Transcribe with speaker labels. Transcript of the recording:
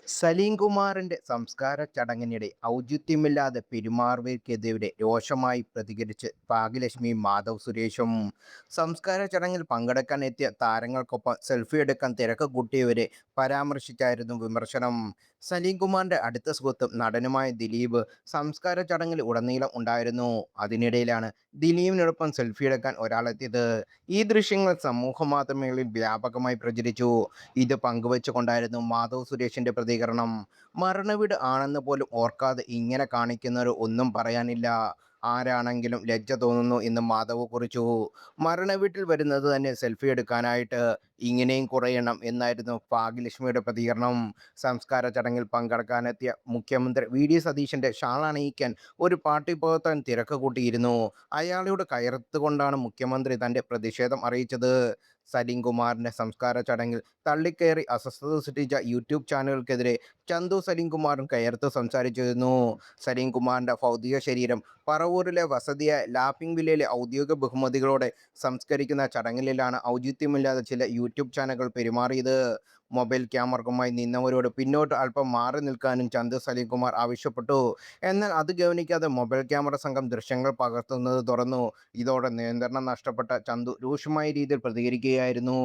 Speaker 1: സലീം കുമാറിന്റെ സംസ്കാര ചടങ്ങിനിടെ ഔചിത്യമില്ലാതെ പെരുമാറിയവർക്കെതിരെ രോഷമായി പ്രതികരിച്ച് ഭാഗ്യലക്ഷ്മിയും മാധവ് സുരേഷും. സംസ്കാര ചടങ്ങിൽ പങ്കെടുക്കാൻ എത്തിയ താരങ്ങൾക്കൊപ്പം സെൽഫി എടുക്കാൻ തിരക്ക് കൂട്ടിയവരെ പരാമർശിച്ചായിരുന്നു വിമർശനം. സലീം കുമാറിന്റെ അടുത്ത സുഹൃത്തും നടനുമായ ദിലീപ് സംസ്കാര ചടങ്ങിൽ ഉടനീളം ഉണ്ടായിരുന്നു. അതിനിടയിലാണ് ദിലീപിനോടൊപ്പം സെൽഫി എടുക്കാൻ ഒരാളെത്തിയത്. ഈ ദൃശ്യങ്ങൾ സമൂഹ മാധ്യമങ്ങളിൽ വ്യാപകമായി പ്രചരിച്ചു. ഇത് പങ്കുവച്ചുകൊണ്ടായിരുന്നു മാധവ് സുരേഷിന്റെ പ്രതികരണം. മരണവീട് ആണെന്ന് പോലും ഓർക്കാതെ ഇങ്ങനെ കാണിക്കുന്നവർ ഒന്നും പറയാനില്ല. ആരാണെങ്കിലും ലജ്ജ തോന്നുന്നു എന്ന് മാധവ് കുറിച്ചു. മരണവീട്ടിൽ വരുന്നത് തന്നെ സെൽഫി എടുക്കാനായിട്ട്, ഇങ്ങനെയും കുറയണം എന്നായിരുന്നു ഭാഗ്യലക്ഷ്മിയുടെ പ്രതികരണം. സംസ്കാര ചടങ്ങിൽ പങ്കെടുക്കാനെത്തിയ മുഖ്യമന്ത്രി വി. ഡി. സതീശന്റെ ഷാൾ അണിയിക്കാൻ ഒരു പാർട്ടി പ്രവർത്തകൻ തിരക്ക് കൂട്ടിയിരുന്നു. അയാളോട് കയർത്തുകൊണ്ടാണ് മുഖ്യമന്ത്രി തന്റെ പ്രതിഷേധം അറിയിച്ചത്. സലീം കുമാറിന്റെ സംസ്കാര ചടങ്ങിൽ തള്ളിക്കയറി അസ്വസ്ഥത സൃഷ്ടിച്ച യൂട്യൂബ് ചാനലുകൾക്കെതിരെ ചന്തു സലീം കുമാറും കയർത്ത് സംസാരിച്ചിരുന്നു. സലീം കുമാറിന്റെ ഭൗതിക ശരീരം പറവൂരിലെ വസതിയായ ലാഫിംഗ് വില്ലയിലെ ഔദ്യോഗിക ബഹുമതികളോടെ സംസ്കരിക്കുന്ന ചടങ്ങിലാണ് ഔചിത്യമില്ലാതെ ചില യൂട്യൂബ് ചാനലുകൾ പെരുമാറിയത്. മൊബൈൽ ക്യാമറയുമായി നിന്നവരോട് പിന്നോട്ട് അല്പം മാറി നിൽക്കാനും ചന്തു സലീം കുമാർ ആവശ്യപ്പെട്ടു. എന്നാൽ അത് ഗൗനിക്കാതെ മൊബൈൽ ക്യാമറ സംഘം ദൃശ്യങ്ങൾ പകർത്തുന്നത് തുറന്നു. ഇതോടെ നിയന്ത്രണം നഷ്ടപ്പെട്ട ചന്തു രൂക്ഷമായ രീതിയിൽ പ്രതികരിക്കുകയായിരുന്നു.